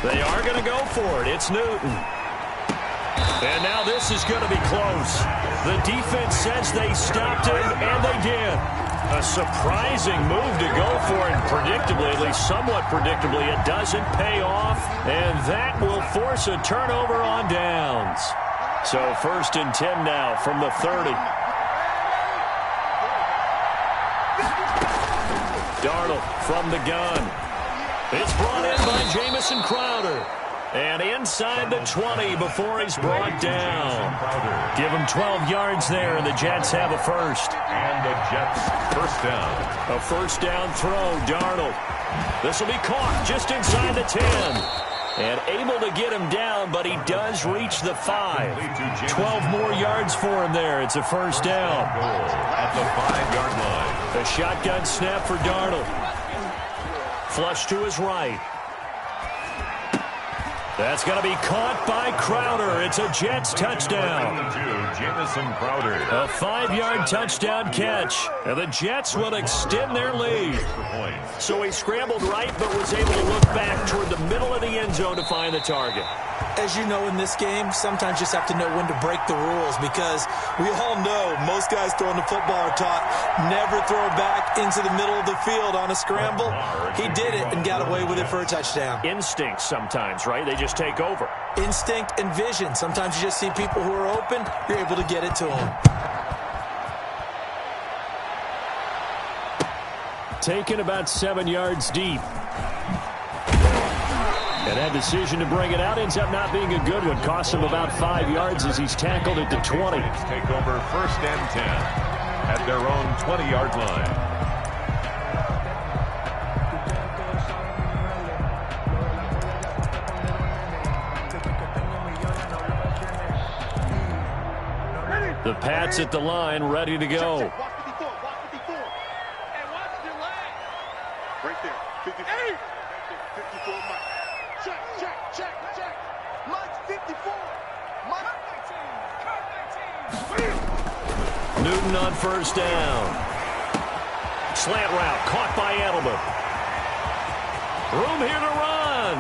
They are going to go for it. It's Newton. And now this is going to be close. The defense says they stopped him, and they did. A surprising move to go for it. Predictably, at least somewhat predictably, it doesn't pay off. And that will force a turnover on downs. So 1st and 10 now from the 30. Darnold from the gun. It's brought in by Jamison Crowder. And inside the 20 before he's brought down. Give him 12 yards there, and the Jets have a first. And the Jets first down. A first down throw, Darnold. This will be caught just inside the 10. And able to get him down, but he does reach the 5. 12 more yards for him there. It's a first down. At the 5-yard line. A shotgun snap for Darnold. Flush to his right. That's going to be caught by Crowder. It's a Jets touchdown. Jamison Crowder. A 5-yard touchdown catch. And the Jets will extend their lead. So he scrambled right, but was able to look back toward the middle of the end zone to find the target. As you know, in this game, sometimes you just have to know when to break the rules, because we all know most guys throwing the football are taught never throw back into the middle of the field on a scramble. He did it and got away with it for a touchdown. Instinct sometimes, right? They just take over. Instinct and vision. Sometimes you just see people who are open, you're able to get it to them. Taken about 7 yards deep. And that decision to bring it out ends up not being a good one. Cost him about 5 yards as he's tackled at the 20. Take over 1st and 10 at their own 20-yard line. The Pats at the line, ready to go. Right there. 54. 54, Mike. Check. Mike 54. Mike 19. Newton on first down. Slant route caught by Edelman. Room here to run.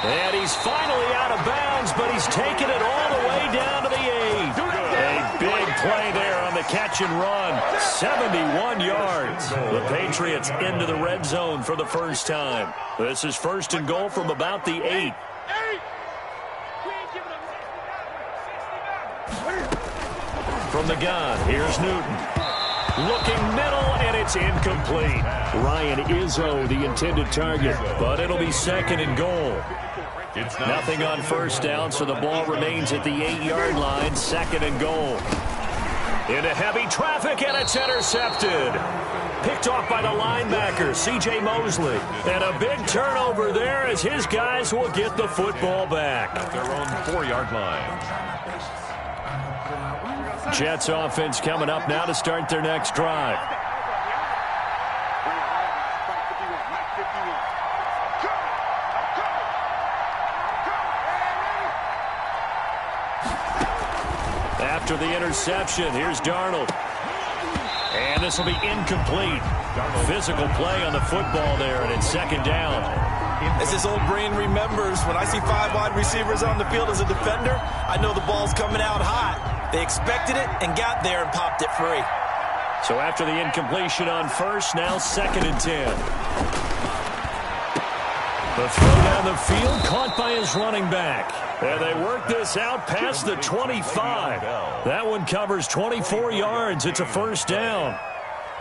And he's finally out of bounds, but he's taken it all the way down to the 8. A big play there on the catch and run. 71 yards. The Patriots into the red zone for the first time. This is 1st and goal from about the 8. From the gun, here's Newton. Looking middle, and it's incomplete. Ryan Izzo, the intended target, but it'll be 2nd and goal. Nothing on first down, so the ball remains at the 8-yard line. 2nd and goal. Into heavy traffic, and it's intercepted. Picked off by the linebacker, C.J. Mosley. And a big turnover there as his guys will get the football back. At their own 4-yard line. Jets offense coming up now to start their next drive. After the interception, here's Darnold. And this will be incomplete. Physical play on the football there, and it's 2nd down. As his old brain remembers, when I see 5 wide receivers on the field as a defender, I know the ball's coming out hot. They expected it and got there and popped it free. So after the incompletion on first, now 2nd and 10. The throw down the field, caught by his running back. And they work this out past the 25. That one covers 24 yards. It's a first down.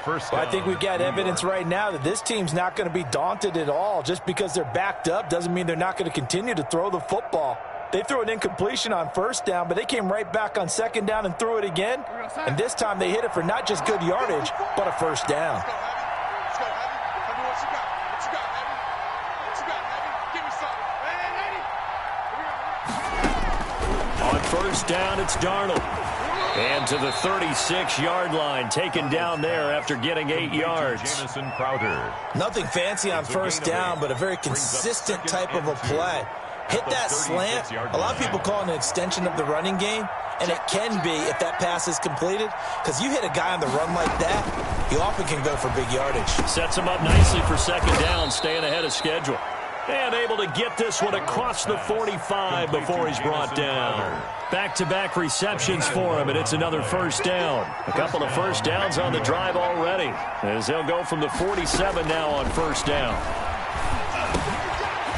Well, I think we've got evidence right now that this team's not going to be daunted at all. Just because they're backed up doesn't mean they're not going to continue to throw the football. They threw an incompletion on first down, but they came right back on 2nd down and threw it again. And this time they hit it for not just good yardage, but a first down. Let's go, Heavy. Tell me what you got. What you got, Heavy? What you got, Heavy? Give me something. Hey, Heavy. On first down, it's Darnold. And to the 36-yard line, taken down there after getting 8 yards. Jamison Crowder. Nothing fancy on first down, but a very consistent type of a play. Hit that slant. A lot of people call it an extension of the running game, and it can be if that pass is completed, because you hit a guy on the run like that, he often can go for big yardage. Sets him up nicely for second down, staying ahead of schedule. And able to get this one across the 45 before he's brought down. Back-to-back receptions for him, and it's another first down. A couple of first downs on the drive already, as they'll go from the 47 now on first down.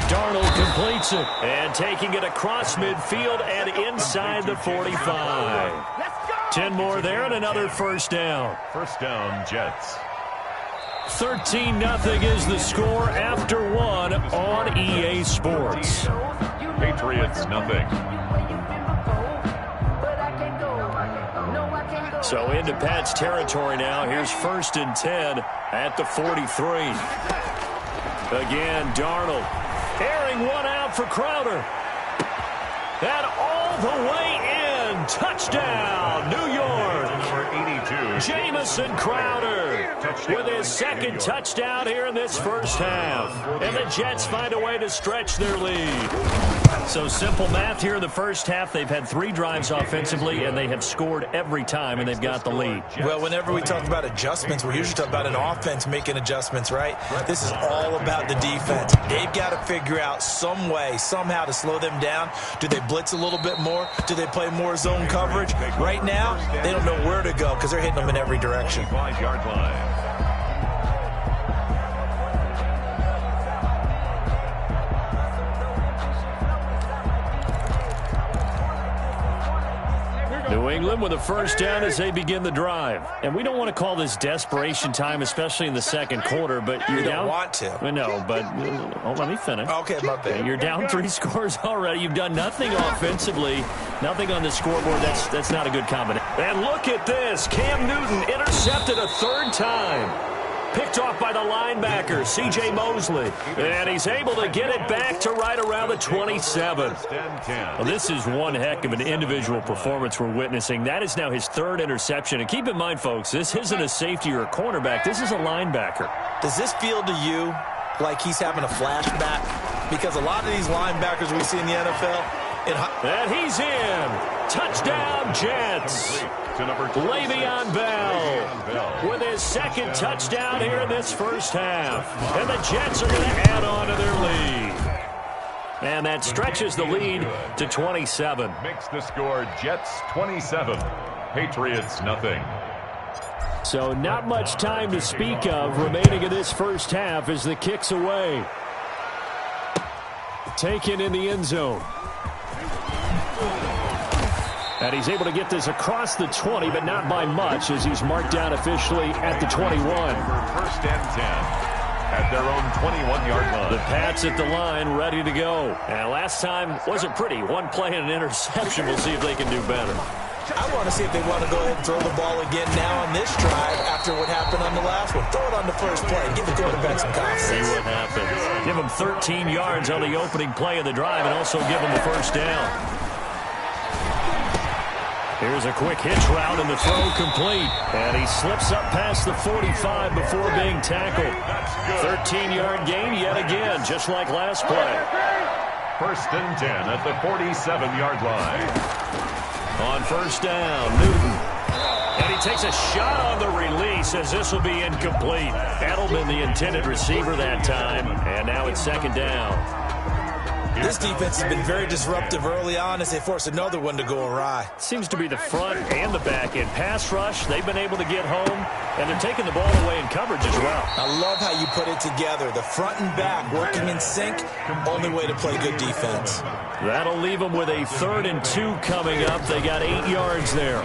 Darnold completes it, and taking it across midfield and inside the 45. 10 more there and another first down. First down, Jets. 13-0 is the score after one on EA Sports. Patriots, nothing. So into Pat's territory now. Here's 1st and 10 at the 43. Again, Darnold airing one out for Crowder. And all the way in. Touchdown, New York. Number 82. Jamison Crowder with his second touchdown here in this first half. And the Jets find a way to stretch their lead. So simple math here in the first half. They've had 3 drives offensively, and they have scored every time, and they've got the lead. Well, whenever we talk about adjustments, we usually talk about an offense making adjustments, right? This is all about the defense. They've got to figure out some way, somehow to slow them down. Do they blitz a little bit more? Do they play more zone coverage? Right now, they don't know where to go because they're hitting them in every direction. 5-yard line. New England with a first down as they begin the drive. And we don't want to call this desperation time, especially in the second quarter, but you're down. You don't want to. No, but let me finish. Okay, my bad. You're down 3 scores already. You've done nothing offensively, nothing on the scoreboard. That's not a good combination. And look at this. Cam Newton intercepted a 3rd time. Picked off by the linebacker, C.J. Mosley. And he's able to get it back to right around the 27. Well, this is one heck of an individual performance we're witnessing. That is now his 3rd interception. And keep in mind, folks, this isn't a safety or a cornerback. This is a linebacker. Does this feel to you like he's having a flashback? Because a lot of these linebackers we see in the NFL... And he's in. Touchdown, Jets. Le'Veon Bell with his 2nd touchdown here in this first half. And the Jets are going to add on to their lead. And that stretches the lead to 27. Makes the score Jets 27. Patriots nothing. So not much time to speak of remaining in this first half as the kick's away. Taken in the end zone. And he's able to get this across the 20, but not by much, as he's marked down officially at the 21. First and 10 at their own 21-yard line. The Pats at the line, ready to go. And last time wasn't pretty. One play and an interception. We'll see if they can do better. I want to see if they want to go ahead and throw the ball again now on this drive after what happened on the last one. Throw it on the first play and give the quarterback some confidence. See what happens. Give him 13 yards on the opening play of the drive and also give him the first down. Here's a quick hitch route and the throw complete. And he slips up past the 45 before being tackled. 13-yard gain yet again, just like last play. First and 10 at the 47-yard line. On first down, Newton. And he takes a shot on the release as this will be incomplete. Edelman, the intended receiver that time. And now it's 2nd down. This defense has been very disruptive early on as they force another one to go awry. Seems to be the front and the back end. Pass rush, they've been able to get home, and they're taking the ball away in coverage as well. I love how you put it together. The front and back working in sync, only way to play good defense. That'll leave them with a 3rd and 2 coming up. They got 8 yards there.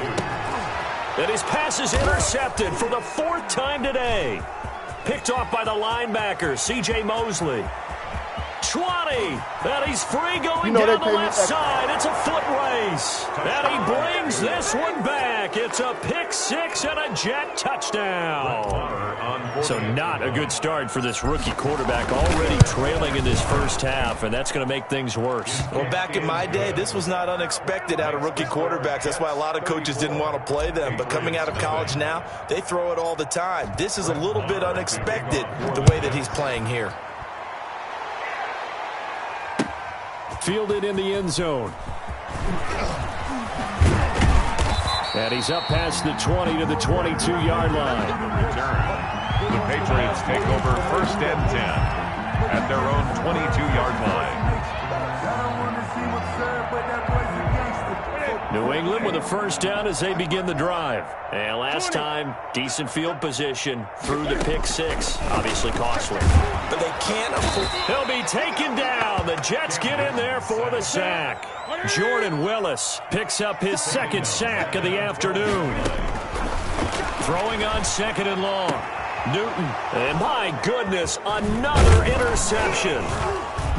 And his pass is intercepted for the 4th time today. Picked off by the linebacker, C.J. Mosley. 20, and he's free going down the left side. It's a foot race, and he brings this one back. It's a pick 6 and a Jet touchdown. So not a good start for this rookie quarterback, already trailing in this first half, and that's going to make things worse. Well, back in my day, this was not unexpected out of rookie quarterbacks. That's why a lot of coaches didn't want to play them, but coming out of college now, they throw it all the time. This is a little bit unexpected, the way that he's playing here. Fielded in the end zone. And he's up past the 20 to the 22-yard line. The Patriots take over 1st and 10 at their own 22-yard line. New England with a first down as they begin the drive. And last time, decent field position through the pick six. Obviously costly. But they can't afford... He'll be taken down. The Jets get in there for the sack. Jordan Willis picks up his 2nd sack of the afternoon. Throwing on 2nd and long. Newton. And my goodness, another interception.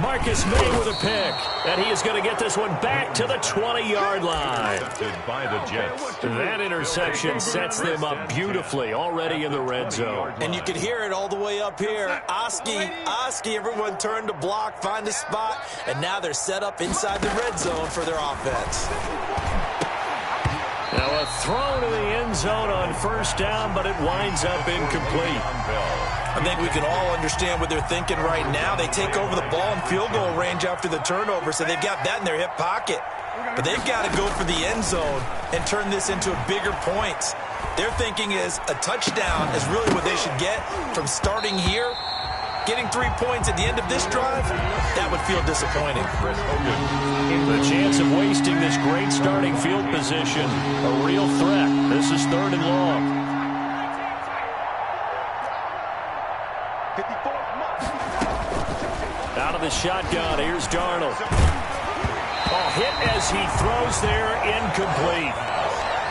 Marcus May with a pick, and he is going to get this one back to the 20-yard line. By the Jets. That interception sets them up beautifully already in the red zone. And you could hear it all the way up here. Oski, everyone turned to block, find a spot, and now they're set up inside the red zone for their offense. Now a throw to the end zone on first down, but it winds up incomplete. I think we can all understand what they're thinking right now. They take over the ball in field goal range after the turnover, so they've got that in their hip pocket. But they've got to go for the end zone and turn this into a bigger point. Their thinking is a touchdown is really what they should get from starting here. Getting 3 points at the end of this drive, that would feel disappointing. The chance of wasting this great starting field position, a real threat. This is 3rd and long. Out of the shotgun, here's Darnold. Hit as he throws there, incomplete.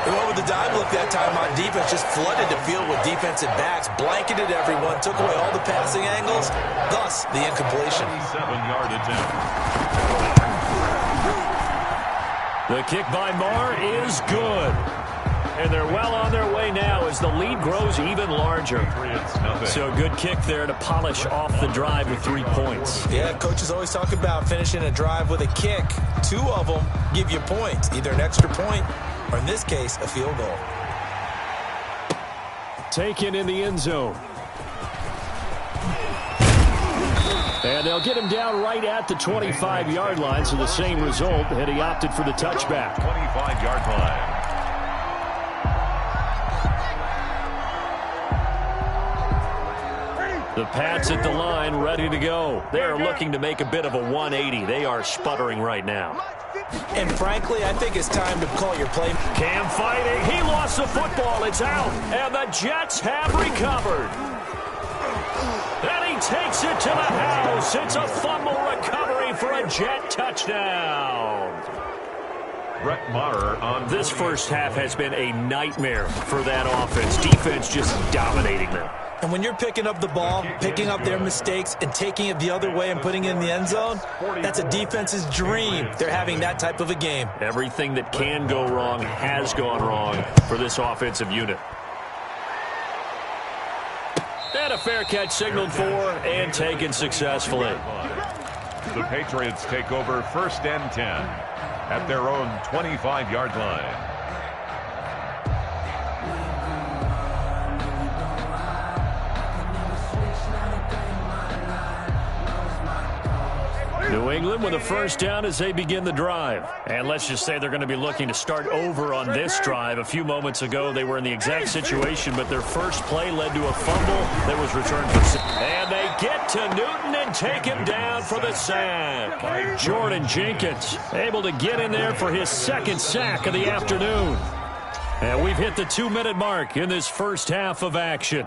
They went with the dive look that time on defense, just flooded the field with defensive backs, blanketed everyone, took away all the passing angles, thus the incompletion. 7-yard attempt. The kick by Marr is good. And they're well on their way now as the lead grows even larger. So a good kick there to polish off the drive with 3 points. Yeah, coaches always talk about finishing a drive with a kick. 2 of them give you points, either an extra point or, in this case, a field goal. Taken in the end zone. And they'll get him down right at the 25-yard line, so the same result, and he opted for the touchback. 25-yard line. The Pats at the line, ready to go. They are looking to make a bit of a 180. They are sputtering right now. And frankly, I think it's time to call your play. Cam fighting. He lost the football. It's out. And the Jets have recovered. And he takes it to the house. It's a fumble recovery for a Jet touchdown. Brett Maher on this first half has been a nightmare for that offense. Defense just dominating them. And when you're picking up the ball, picking up their mistakes, and taking it the other way and putting it in the end zone, that's a defense's dream. They're having that type of a game. Everything that can go wrong has gone wrong for this offensive unit. And a fair catch signaled for and taken successfully. The Patriots take over 1st and 10 at their own 25-yard line. New England with a first down as they begin the drive. And let's just say they're going to be looking to start over on this drive. A few moments ago, they were in the exact situation, but their first play led to a fumble that was returned for... And they get to Newton and take him down for the sack. Jordan Jenkins able to get in there for his 2nd sack of the afternoon. And we've hit the 2-minute mark in this first half of action.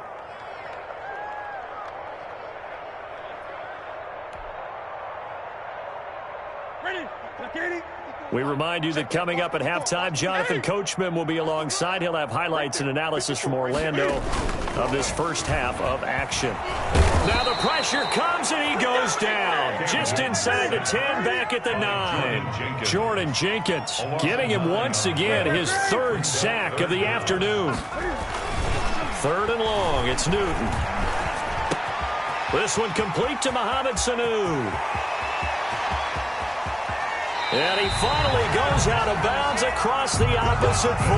We remind you that coming up at halftime, Jonathan Coachman will be alongside. He'll have highlights and analysis from Orlando of this first half of action. Now the pressure comes and he goes down. Just inside the 10, back at the 9. Jordan Jenkins getting him once again his 3rd sack of the afternoon. 3rd and long, it's Newton. This one complete to Mohamed Sanu. And he finally goes out of bounds across the opposite 40.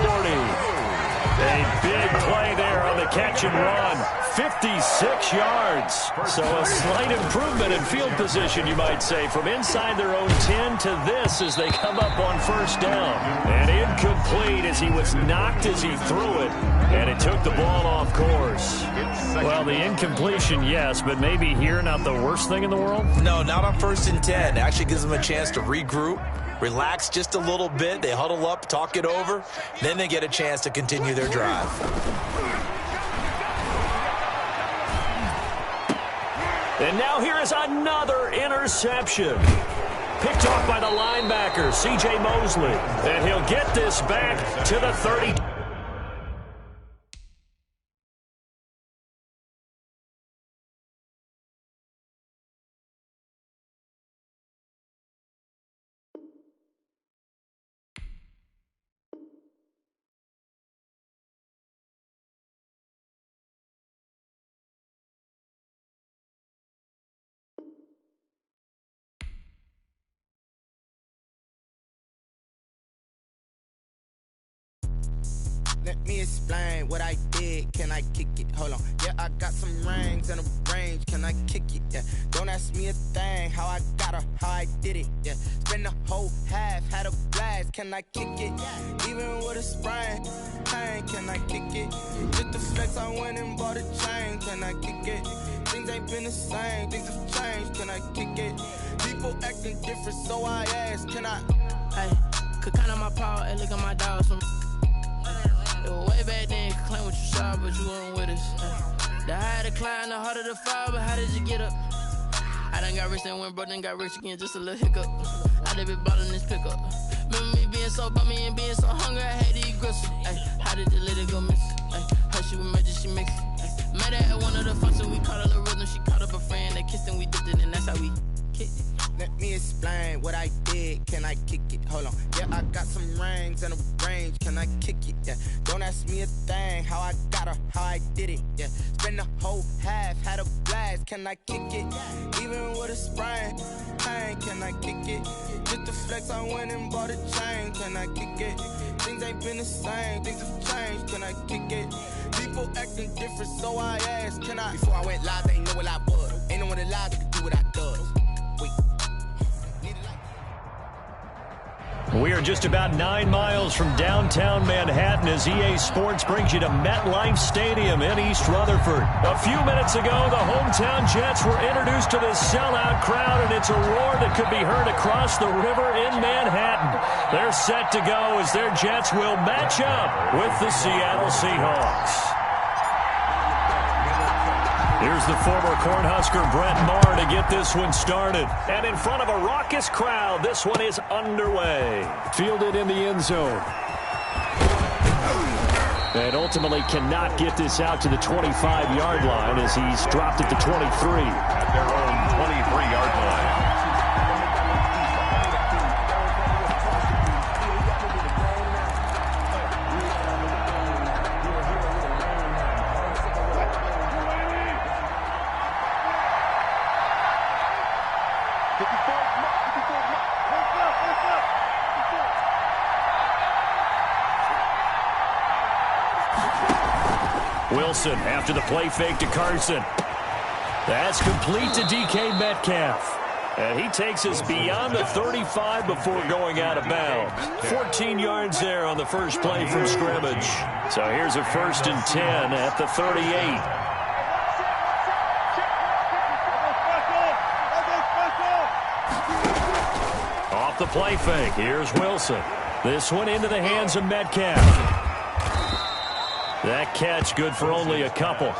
A big play there on the catch and run. 56 yards. So a slight improvement in field position, you might say, from inside their own 10 to this as they come up on first down. And incomplete as he was knocked as he threw it. And it took the ball off course. Well, the incompletion, yes, but maybe here not the worst thing in the world? No, not on 1st and 10. It actually gives them a chance to regroup, relax just a little bit. They huddle up, talk it over. Then they get a chance to continue their drive. And now here is another interception. Picked off by the linebacker, C.J. Mosley. And he'll get this back to the 30. Let me explain what I did. Can I kick it? Hold on. Yeah, I got some rings and a range. Can I kick it? Yeah. Don't ask me a thing. How I got her, how I did it. Yeah. Spend the whole half, had a blast. Can I kick it? Even with a sprain. Pain, can I kick it? Just the flex, I went and bought a chain. Can I kick it? Things ain't been the same. Things have changed. Can I kick it? People acting different, so I ask. Can I? Hey, could count on my power and look at my dogs from. Way back then, you could claim what you saw, but you weren't with us. The higher the climb, the harder the fall, but how did you get up? I done got rich and went broke, then got rich again, just a little hiccup. I done been ballin' this pickup. Remember me being so bummy and being so hungry, I had to eat gristle. How did the lady go miss? How she was magic, she mixed. Met her at one of the functions, we caught her the rhythm, she caught up a friend, they kissed and we dipped it, and that's how we kicked it. Let me explain what I did. Can I kick it? Hold on. Yeah, I got some rings and a range. Can I kick it? Yeah. Don't ask me a thing. How I got her, how I did it. Yeah. Spend the whole half, had a blast. Can I kick it? Even with a sprain. Pain, can I kick it? Just the flex, I went and bought a chain. Can I kick it? Things ain't been the same. Things have changed. Can I kick it? People acting different, so I asked. Can I? Before I went live, they ain't know what I was. Ain't no one alive that could do what I does. Wait. We are just about 9 miles from downtown Manhattan as EA Sports brings you to MetLife Stadium in East Rutherford. A few minutes ago, the hometown Jets were introduced to this sellout crowd, and it's a roar that could be heard across the river in Manhattan. They're set to go as their Jets will match up with the Seattle Seahawks. Here's the former Cornhusker Brett Maher to get this one started. And in front of a raucous crowd, this one is underway. Fielded in the end zone. And ultimately cannot get this out to the 25-yard line as he's dropped at the 23. At their own 23-yard line. Wilson after the play fake to Carson. That's complete to DK Metcalf. And he takes us beyond the 35 before going out of bounds. 14 yards there on the first play from scrimmage. So here's a 1st and 10 at the 38. Off the play fake, here's Wilson. This one into the hands of Metcalf. That catch good for only a couple.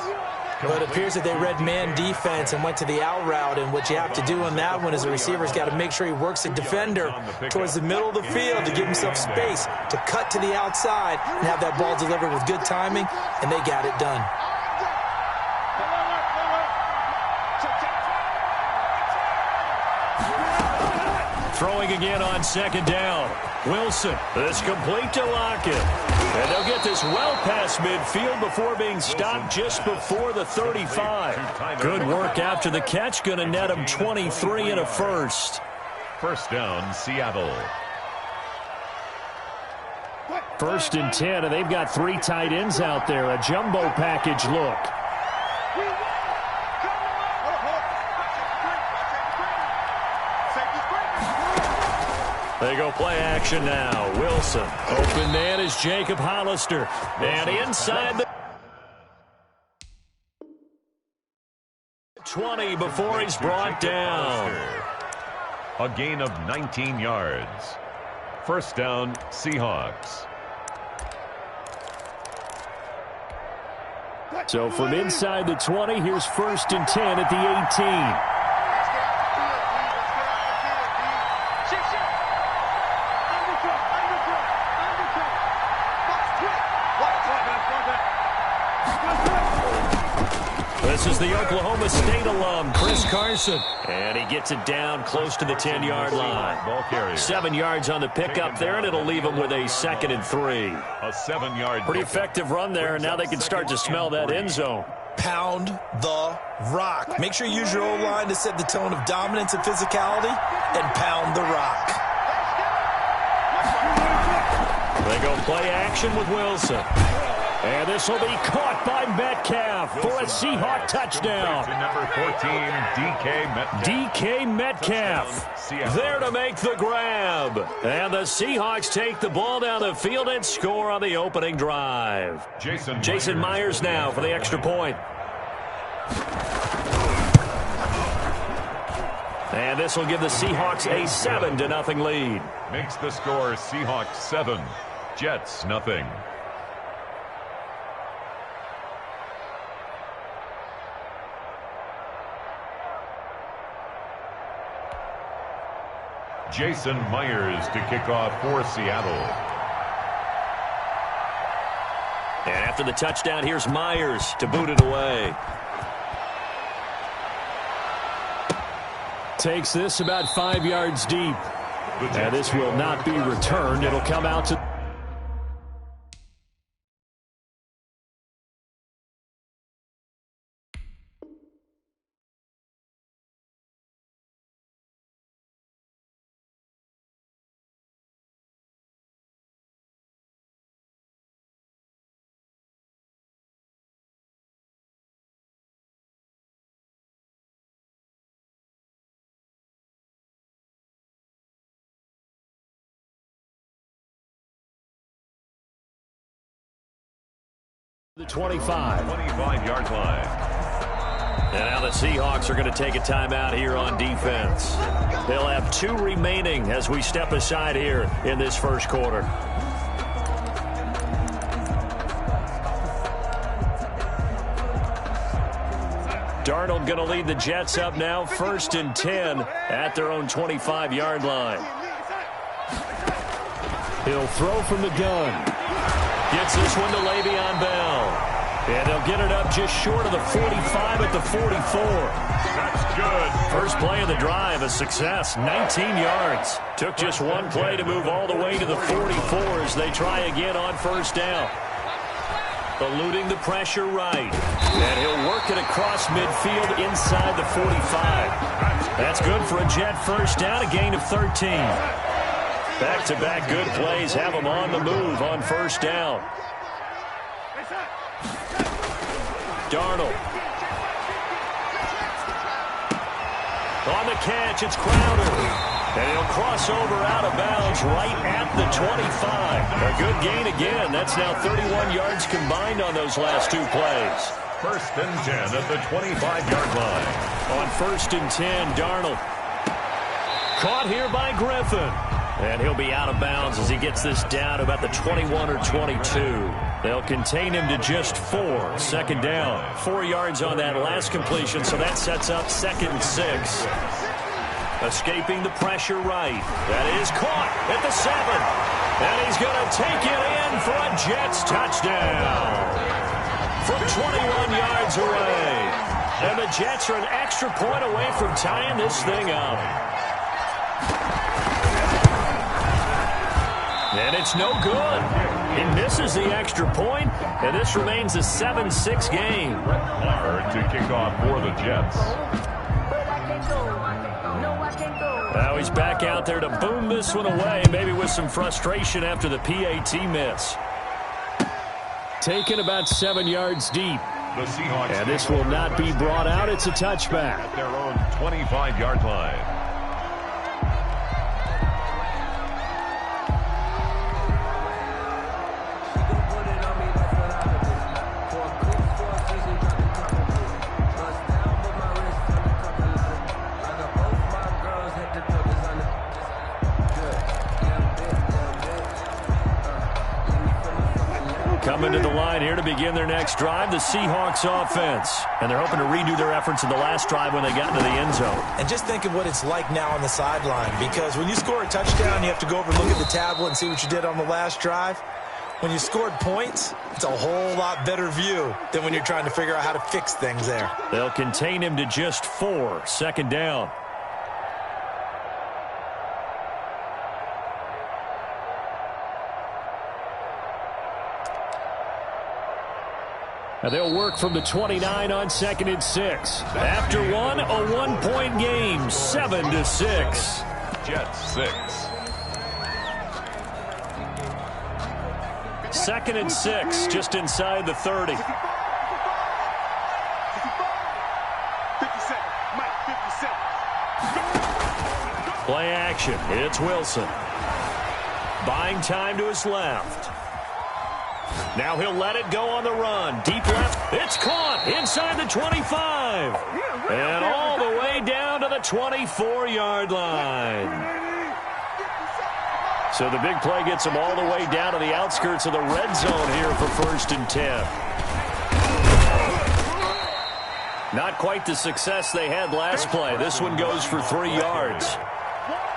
Well, it appears that they read man defense and went to the out route, and what you have to do on that one is the receiver's got to make sure he works the defender towards the middle of the field to give himself space to cut to the outside and have that ball delivered with good timing, and they got it done. Throwing again on 2nd down. Wilson, this complete to Lockett. And they'll get this well past midfield before being stopped just before the 35. Good work after the catch. Going to net him 23 and a first. First down, Seattle. 1st and 10, and they've got 3 tight ends out there. A jumbo package look. They go play action now. Wilson. Open man is Jacob Hollister. And inside the 20 before he's brought down. A gain of 19 yards. First down, Seahawks. So from inside the 20, here's 1st and 10 at the 18. This is the Oklahoma State alum, Chris Carson. And he gets it down close to the 10-yard line. 7 yards on the pickup there, and it'll leave him with a 2nd and 3. A 7-yard. Pretty effective run there, and now they can start to smell that end zone. Pound the rock. Make sure you use your O-line to set the tone of dominance and physicality, and pound the rock. They go play action with Wilson. And this will be caught by Metcalf for a Seahawk touchdown. Number 14, DK Metcalf there to make the grab. And the Seahawks take the ball down the field and score on the opening drive. Jason Myers now for the extra point. And this will give the Seahawks a 7-0 lead. Makes the score Seahawks 7, Jets nothing. Jason Myers to kick off for Seattle. And after the touchdown, here's Myers to boot it away. Takes this about 5 yards deep. And this will not be returned. It'll come out to... The 25-yard line. And now the Seahawks are going to take a timeout here on defense. They'll have 2 remaining as we step aside here in this first quarter. Darnold going to lead the Jets up now, 1st and 10 at their own 25-yard line. He'll throw from the gun. Gets this one to Le'Veon Bell. And they'll get it up just short of the 45 at the 44. That's good. First play of the drive, a success, 19 yards. Took just one play to move all the way to the 44 as they try again on first down. Eluding the pressure right. And he'll work it across midfield inside the 45. That's good for a Jet first down, a gain of 13. Back-to-back good plays have them on the move on first down. Darnold. On the catch, it's Crowder. And he'll cross over out of bounds right at the 25. A good gain again. That's now 31 yards combined on those last 2 plays. 1st and 10 at the 25-yard line. On 1st and 10, Darnold. Caught here by Griffin. And he'll be out of bounds as he gets this down to about the 21 or 22. They'll contain him to just 4. 2nd down. 4 yards on that last completion, so that sets up 2nd and 6. Escaping the pressure right. That is caught at the 7. And he's going to take it in for a Jets touchdown. From 21 yards away. And the Jets are an extra point away from tying this thing up. And it's no good. He misses the extra point, and this remains a 7-6 game. Hard to kick off for the Jets. Now he's back out there to boom this one away, maybe with some frustration after the PAT miss. Taken about 7 yards deep. The Seahawks. And this will not be brought out. It's a touchback. At their own 25-yard line. coming to the line here to begin their next drive, the Seahawks offense. And they're hoping to redo their efforts in the last drive when they got into the end zone. And just think of what it's like now on the sideline, because when you score a touchdown, you have to go over and look at the tablet and see what you did on the last drive. When you scored points, it's a whole lot better view than when you're trying to figure out how to fix things there. They'll contain him to just 4, second down. And they'll work from the 29 on 2nd and 6. After one, a 1-point game, 7-6. Jets 6. 2nd and 6, just inside the 30. 50 seconds. Mike, 50 seconds. Play action. It's Wilson. Buying time to his left. Now he'll let it go on the run. Deep left. It's caught inside the 25. And all the way down to the 24-yard line. So the big play gets him all the way down to the outskirts of the red zone here for 1st and 10. Not quite the success they had last play. This one goes for 3 yards.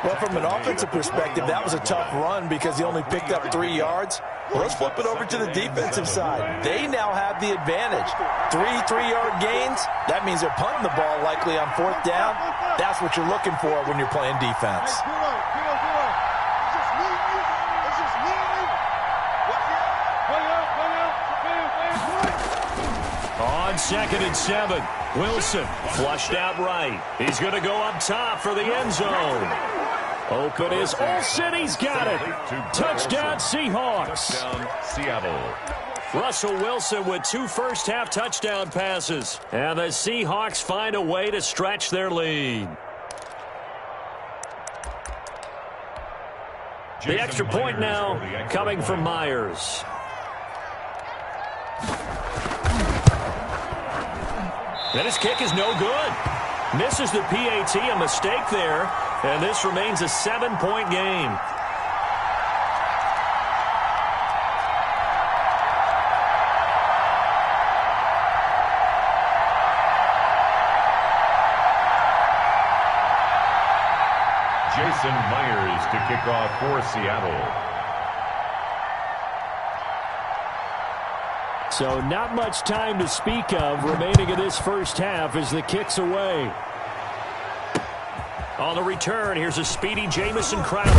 Well, from an offensive perspective, that was a tough run because he only picked up 3 yards. Well, let's flip it over to the defensive side. They now have the advantage. 3 3-yard gains, that means they're punting the ball likely on 4th down. That's what you're looking for when you're playing defense. On 2nd and 7, Wilson flushed out right. He's going to go up top for the end zone. Open is Olsen. He's got it. Touchdown, Seahawks. Touchdown, Seattle. Russell Wilson with 2 first-half touchdown passes. And the Seahawks find a way to stretch their lead. The extra point now coming from Myers. And his kick is no good. Misses the PAT, a mistake there. And this remains a 7-point game. Jason Myers to kick off for Seattle. So not much time to speak of remaining in this first half as the kick's away. On the return, here's a speedy Jamison Crowder.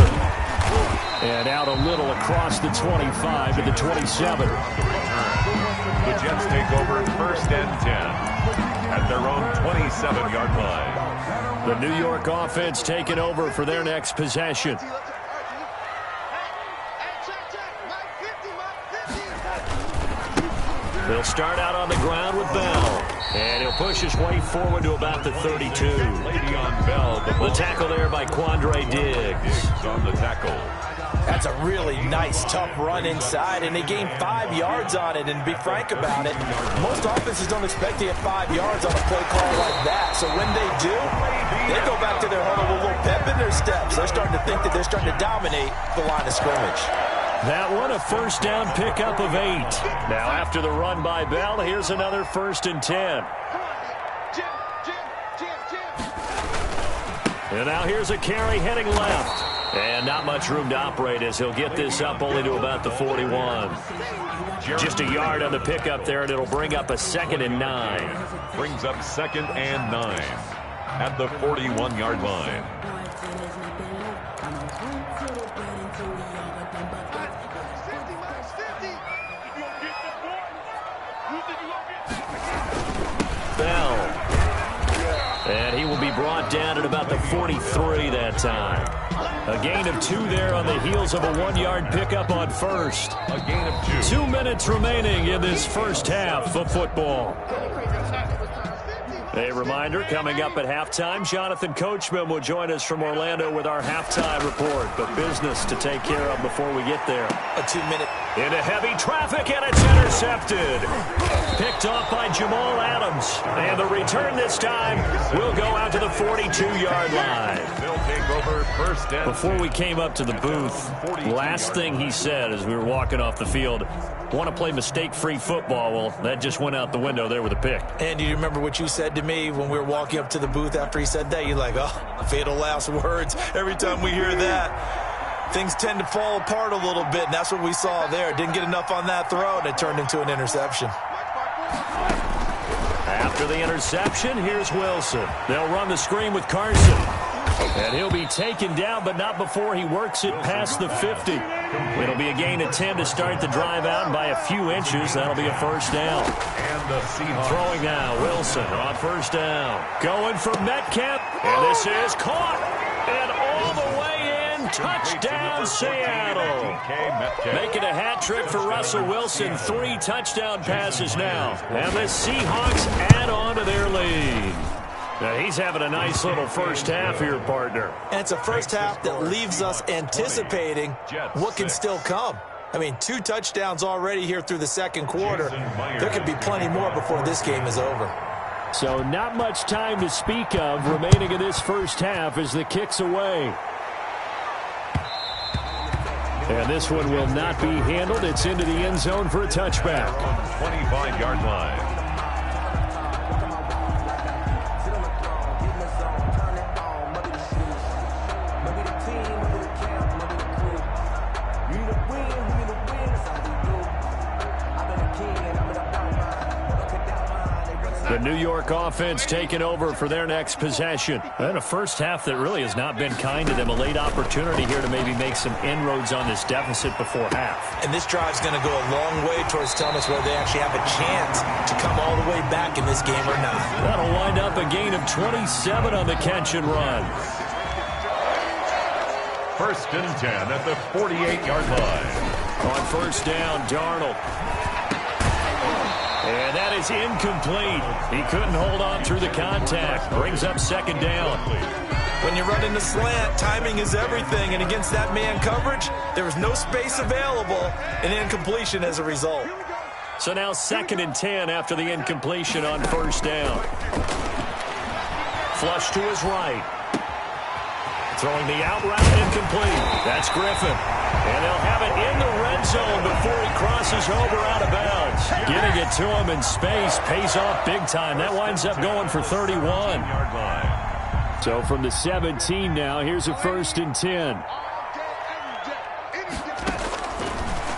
And out a little across the 25 to the 27. The Jets take over 1st and 10 at their own 27-yard line. The New York offense taking over for their next possession. They'll start out on the ground with Bell. And he'll push his way forward to about the 32. Le'Veon Bell. The tackle there by Quandre Diggs. On the tackle. That's a really nice, tough run inside, and they gained 5 yards on it. And to be frank about it, most offenses don't expect to get 5 yards on a play call like that. So when they do, they go back to their huddle with a little pep in their steps. They're starting to think that they're starting to dominate the line of scrimmage. That one, a first down pickup of 8. Now after the run by Bell, here's another 1st and 10. And now here's a carry heading left. And not much room to operate as he'll get this up only to about the 41. Just a yard on the pickup there, and it'll bring up a 2nd and 9. Brings up 2nd and 9 at the 41-yard line. Bell. And he will be brought down at about the 43 that time. A gain of 2 there on the heels of a 1-yard pickup on 1st. A gain of 2. 2 minutes remaining in this first half of football. A reminder, coming up at halftime, Jonathan Coachman will join us from Orlando with our halftime report. But business to take care of before we get there. A 2-minute. Into heavy traffic, and it's intercepted. picked off by Jamal Adams. And the return this time will go out to the 42-yard line. They'll take over first and Before we came up to the booth, last thing he said as we were walking off the field, want to play mistake-free football. Well, that just went out the window there with a pick. And do you remember what you said to me when we were walking up to the booth after he said that? You're like, oh, fatal last words. Every time we hear that, things tend to fall apart a little bit, and that's what we saw there. Didn't get enough on that throw, and it turned into an interception. After the interception, here's Wilson. They'll run the screen with Carson. And he'll be taken down, but not before he works it past the 50. It'll be a gain of 10 to start the drive out, and by a few inches, that'll be a first down. And the Seahawks. Throwing now, Wilson on first down. Going for Metcalf, and this is caught. And all the way in, touchdown Seattle. Making a hat trick for Russell Wilson. 3 touchdown passes now. And the Seahawks add on to their lead. Now, he's having a nice little first half here, partner. And it's a first half that leaves us anticipating what can still come. I mean, 2 touchdowns already here through the second quarter. There could be plenty more before this game is over. So not much time to speak of remaining in this first half as the kick's away. And this one will not be handled. It's into the end zone for a touchback. 25-yard line. The New York offense taking over for their next possession. And a first half that really has not been kind to them. A late opportunity here to maybe make some inroads on this deficit before half. And this drive's going to go a long way towards telling us whether they actually have a chance to come all the way back in this game or not. That'll wind up a gain of 27 on the catch and run. First and 10 at the 48-yard line. On first down, Darnold. And that is incomplete. He couldn't hold on through the contact. Brings up second down. When you're running the slant, timing is everything. And against that man coverage, there was no space available. An incompletion as a result. So now second and 10 after the incompletion on first down. Flush to his right. Throwing the out route incomplete. That's Griffin. And they'll have it in the red zone before he crosses over out of bounds. Getting it to him in space pays off big time. That winds up going for 31. So from the 17 now, here's a first and 10.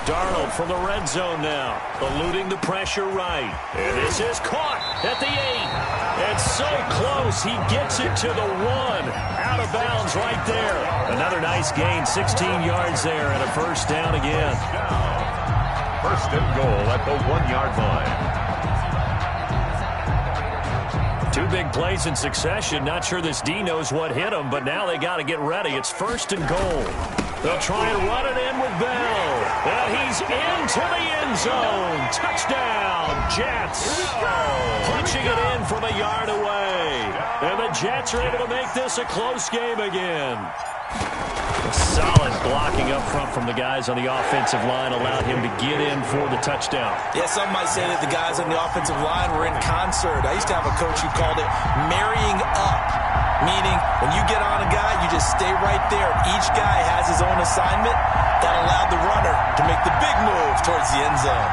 Darnold from the red zone now, eluding the pressure right. And this is caught at the 8. It's so close, he gets it to the 1. Out of bounds right there. Another nice gain, 16 yards there, and a first down again. First and goal at the 1-yard line. 2 big plays in succession. Not sure this D knows what hit him, but now they got to get ready. It's first and goal. They'll try and run it in with Bell. And he's into the end zone. Touchdown, Jets. Punching it in from a yard away. And the Jets are able to make this a close game again. Solid blocking up front from the guys on the offensive line allowed him to get in for the touchdown. Yeah, some might say that the guys on the offensive line were in concert. I used to have a coach who called it marrying up, meaning when you get on a guy, you just stay right there. Each guy has his own assignment. That allowed the runner to make the big move towards the end zone.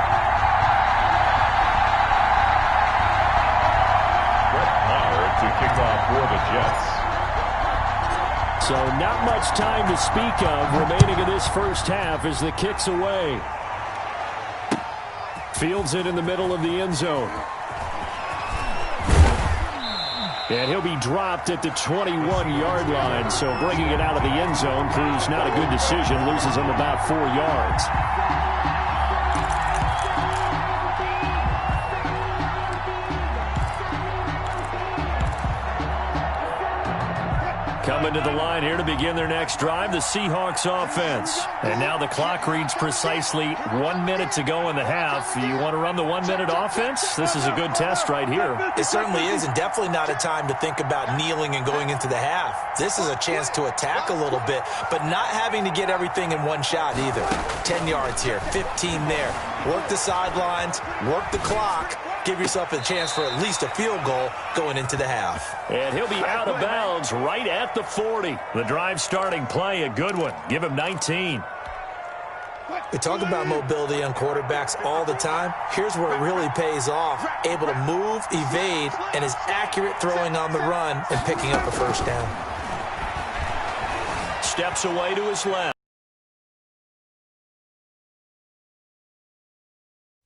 Brett Maher to kick off for the Jets. So not much time to speak of remaining in this first half as the kick's away. Fields it in the middle of the end zone. And he'll be dropped at the 21-yard line. So bringing it out of the end zone proves not a good decision. Loses him about 4 yards. Coming to the line here to begin their next drive, the Seahawks offense. And now the clock reads precisely 1 minute to go in the half. You want to run the 1 minute offense? This is a good test right here. It certainly is, and definitely not a time to think about kneeling and going into the half. This is a chance to attack a little bit, but not having to get everything in one shot either. 10 yards here, 15 there. Work the sidelines, work the clock, give yourself a chance for at least a field goal going into the half. And he'll be out of bounds right at the 40. The drive starting play, a good one. Give him 19. We talk about mobility on quarterbacks all the time. Here's where it really pays off. Able to move, evade, and is accurate throwing on the run and picking up a first down. Steps away to his left.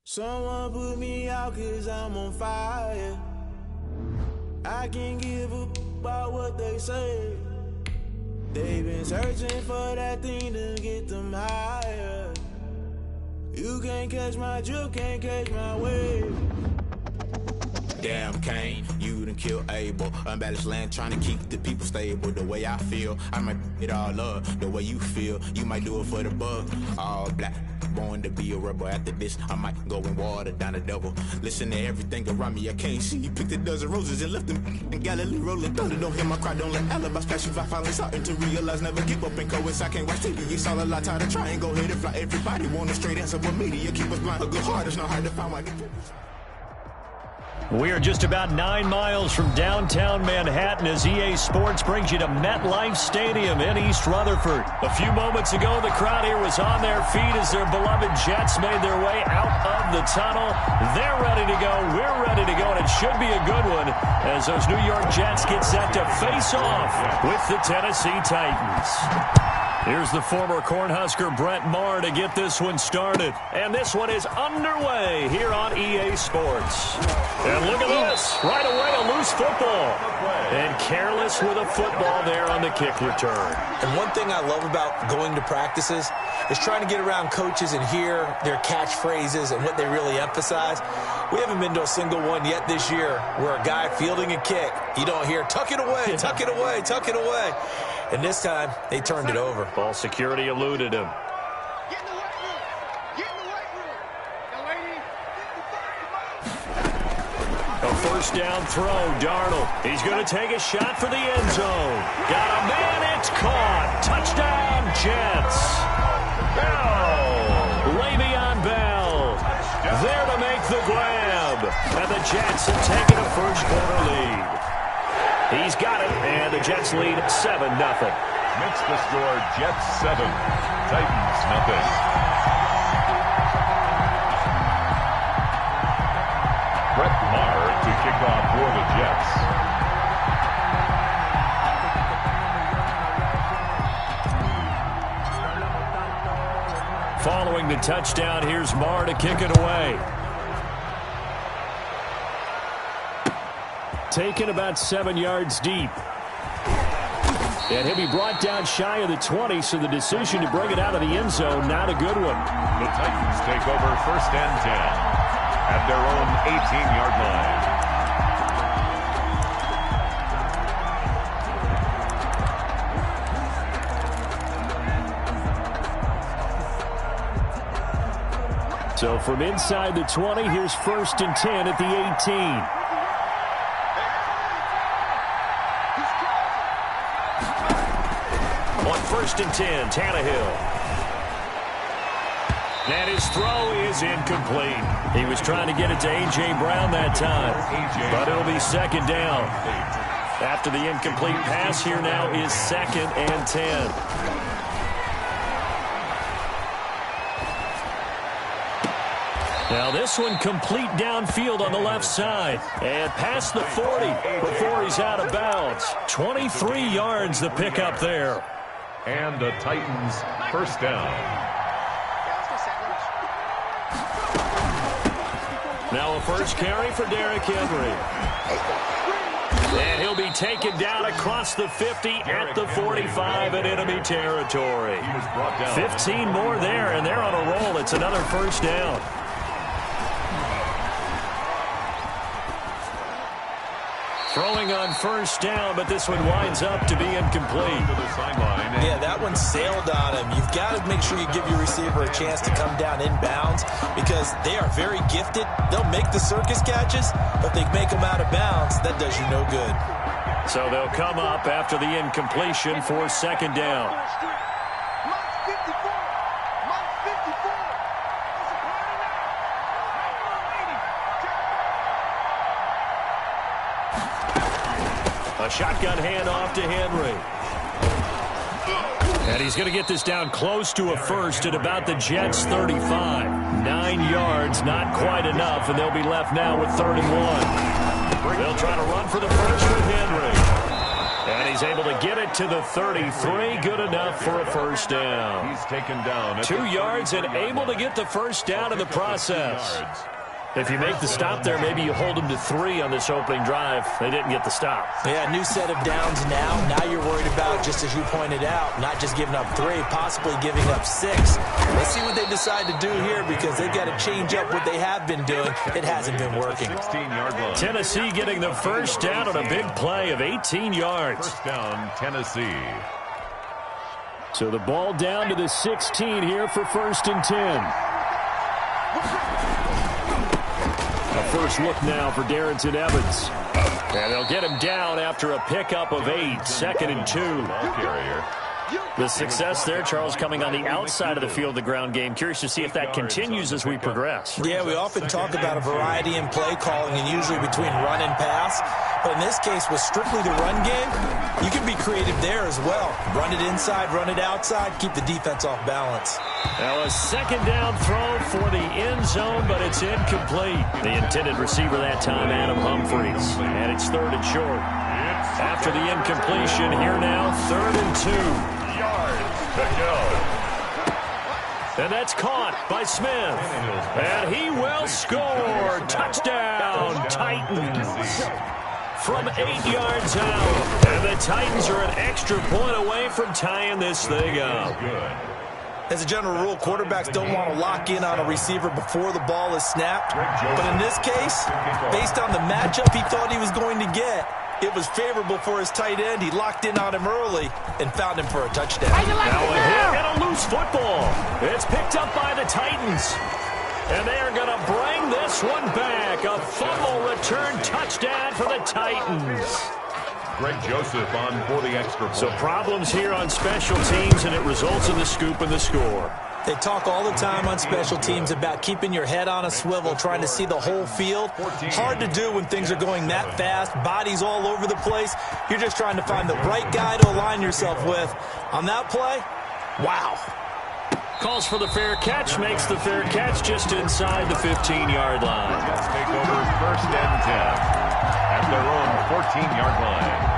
Someone put me out 'cause I'm on fire. I can't give a about what they say. They've been searching for that thing to get them higher. You can't catch my drift, can't catch my wave. Damn, Kane, you done killed Abel. Unbalanced land, trying to keep the people stable. The way I feel, I might it all up. The way you feel, you might do it for the bug. All black, born to be a rebel. After this, I might go and water down the double. Listen to everything around me, I can't see. Picked a dozen roses and left them in Galilee rolling thunder. Don't hear my cry, don't let alibis pass you. I finally starting to realize, never give up and coast. I can't watch TV, it's all a lot. Time to try and go hit it fly. Everybody want a straight answer, but media keep us blind. A good heart is not hard to find. We are just about 9 miles from downtown Manhattan as EA Sports brings you to MetLife Stadium in East Rutherford. A few moments ago, the crowd here was on their feet as their beloved Jets made their way out of the tunnel. They're ready to go. We're ready to go, and it should be a good one as those New York Jets get set to face off with the Tennessee Titans. Here's the former Cornhusker Brent Maher to get this one started. And this one is underway here on EA Sports. And look at this. Right away, a loose football. And careless with a football there on the kick return. And one thing I love about going to practices is trying to get around coaches and hear their catchphrases and what they really emphasize. We haven't been to a single one yet this year where a guy fielding a kick, you don't hear, tuck it away, tuck it away, tuck it away. And this time, they turned it over. Ball security eluded him. Get in the weight room. Get in the weight room. Young lady, A first down throw, Darnold. He's going to take a shot for the end zone. Got a man, it's caught. Touchdown, Jets. Oh, Le'Veon Bell there to make the grab. And the Jets have taken a first quarter lead. He's got it, and the Jets lead 7-0. Makes the score Jets 7, Titans 0. Brett Maher to kick off for the Jets. Following the touchdown, here's Maher to kick it away. Taken about 7 yards deep. And he'll be brought down shy of the 20, so the decision to bring it out of the end zone, not a good one. The Titans take over first and 10 at their own 18-yard line. So from inside the 20, here's first and 10 at the 18. First and 10, Tannehill. And his throw is incomplete. He was trying to get it to A.J. Brown that time, but it'll be second down. After the incomplete pass, here now is second and 10. Now this one complete downfield on the left side and past the 40 before he's out of bounds. 23 yards the pickup there. And the Titans first down. Now a first carry for Derrick Henry. And he'll be taken down across the 50 at the 45 in enemy territory. 15 more there, and they're on a roll. It's another first down. Throwing on first down, but this one winds up to be incomplete. Yeah, that one sailed on him. You've got to make sure you give your receiver a chance to come down inbounds because they are very gifted. They'll make the circus catches, but they make them out of bounds. That does you no good. So they'll come up after the incompletion for second down. A shotgun handoff to Henry. And he's going to get this down close to a first at about the Jets' 35. 9 yards, not quite enough, and they'll be left now with 31. They'll try to run for the first with Henry. And he's able to get it to the 33. Good enough for a first down. He's taken down. 2 yards and able to get the first down in the process. If you make the stop there, maybe you hold them to 3 on this opening drive. They didn't get the stop. Yeah, new set of downs now. Now you're worried about, just as you pointed out, not just giving up 3, possibly giving up 6. Let's see what they decide to do here because they've got to change up what they have been doing. It hasn't been working. 16-yard line. Tennessee getting the first down on a big play of 18 yards. First down, Tennessee. So the ball down to the 16 here for 1st and 10. A first look now for Darrington Evans. And they'll get him down after a pickup of 8. 2nd and 2. Carrier. The success there, Charles, coming on the outside of the field, the ground game. Curious to see if that continues as we progress. Yeah, we often talk about a variety in play calling and usually between run and pass. But in this case, with strictly the run game, you can be creative there as well. Run it inside, run it outside, keep the defense off balance. Now a 2nd down throw for the end zone, but it's incomplete. The intended receiver that time, Adam Humphries. And it's 3rd and short. After the incompletion, here now, 3rd and 2. Yards to go. And that's caught by Smith. And he will score. Touchdown, Titans. From 8 yards out. And the Titans are an extra point away from tying this thing up. As a general rule, quarterbacks don't want to lock in on a receiver before the ball is snapped. But in this case, based on the matchup he thought he was going to get, it was favorable for his tight end. He locked in on him early and found him for a touchdown. Now a hit and a loose football. It's picked up by the Titans. And they are going to bring this one back. A fumble return touchdown for the Titans. Greg Joseph on for the extra point. So problems here on special teams, and it results in the scoop and the score. They talk all the time on special teams about keeping your head on a swivel, trying to see the whole field. Hard to do when things are going that fast, bodies all over the place. You're just trying to find the right guy to align yourself with. On that play, wow. Calls for the fair catch, makes the fair catch just inside the 15-yard line. Let's take over 1st and 10 at their own 14-yard line.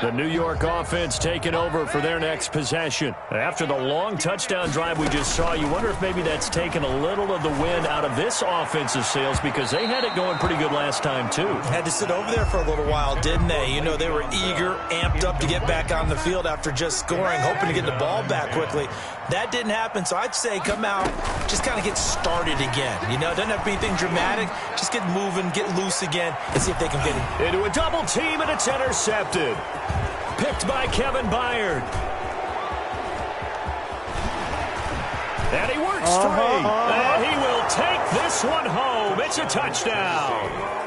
The New York offense taking over for their next possession. After the long touchdown drive we just saw, you wonder if maybe that's taken a little of the wind out of this offensive sails because they had it going pretty good last time, too. Had to sit over there for a little while, didn't they? You know, they were eager, amped up to get back on the field after just scoring, hoping to get the ball back quickly. That didn't happen, so I'd say come out, just kind of get started again. You know, it doesn't have to be anything dramatic. Just get moving, get loose again, and see if they can get it. Into a double team, and it's intercepted. Picked by Kevin Byard. And he works free. And he will take this one home. It's a touchdown.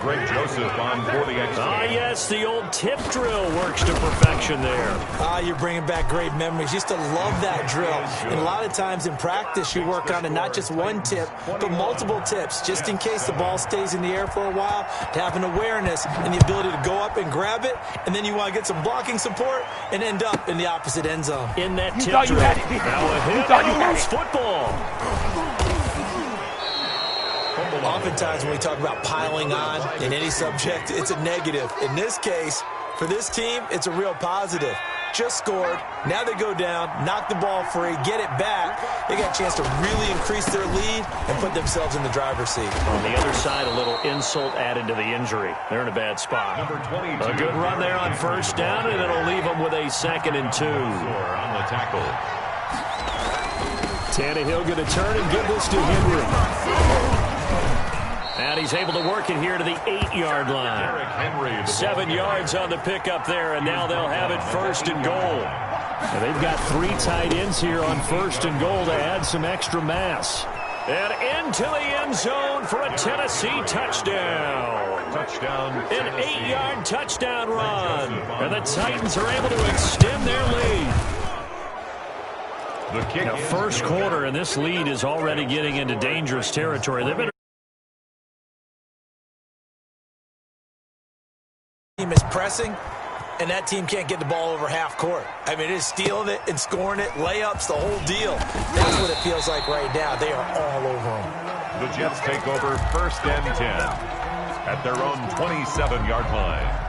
Greg Joseph on for the extra. Yes, the old tip drill works to perfection there. You're bringing back great memories. Used to love that drill. And a lot of times in practice, you work on it, not just one tip, but multiple tips, just in case the ball stays in the air for a while, to have an awareness and the ability to go up and grab it, and then you want to get some blocking support and end up in the opposite end zone. In that tip drill. Now a hit and loose football. Oftentimes when we talk about piling on in any subject, it's a negative. In this case, for this team, it's a real positive. Just scored. Now they go down, knock the ball free, get it back. They got a chance to really increase their lead and put themselves in the driver's seat. On the other side, a little insult added to the injury. They're in a bad spot. Number 22. A good run there on 1st down, and it'll leave them with a 2nd and 2. On the tackle. Tannehill going to turn and give this to Henry. And he's able to work it here to the 8-yard line. 7 yards on the pickup there, and now they'll have it 1st and goal. And they've got 3 tight ends here on 1st and goal to add some extra mass. And into the end zone for a Tennessee touchdown. Touchdown. An 8-yard touchdown run. And the Titans are able to extend their lead. The kick Now, first quarter, and this lead is already getting into dangerous territory. They better. Team is pressing, and that team can't get the ball over half court. I mean, it is stealing it and scoring it, layups, the whole deal. That's what it feels like right now. They are all over them. The Jets take over first and 10 at their own 27-yard line.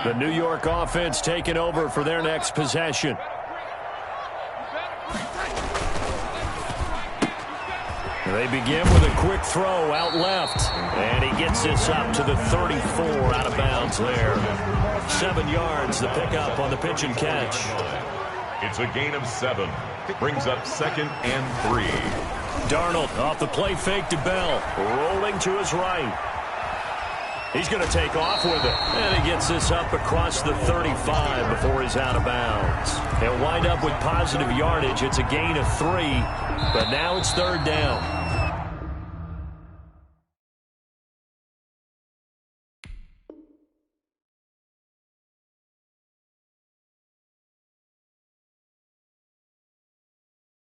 The New York offense taking over for their next possession. They begin with a quick throw out left. And he gets this up to the 34 out of bounds there. 7 yards, the pickup on the pitch and catch. It's a gain of 7. Brings up 2nd and 3. Darnold off the play fake to Bell. Rolling to his right. He's going to take off with it. And he gets this up across the 35 before he's out of bounds. He'll wind up with positive yardage. It's a gain of 3. But now it's 3rd down.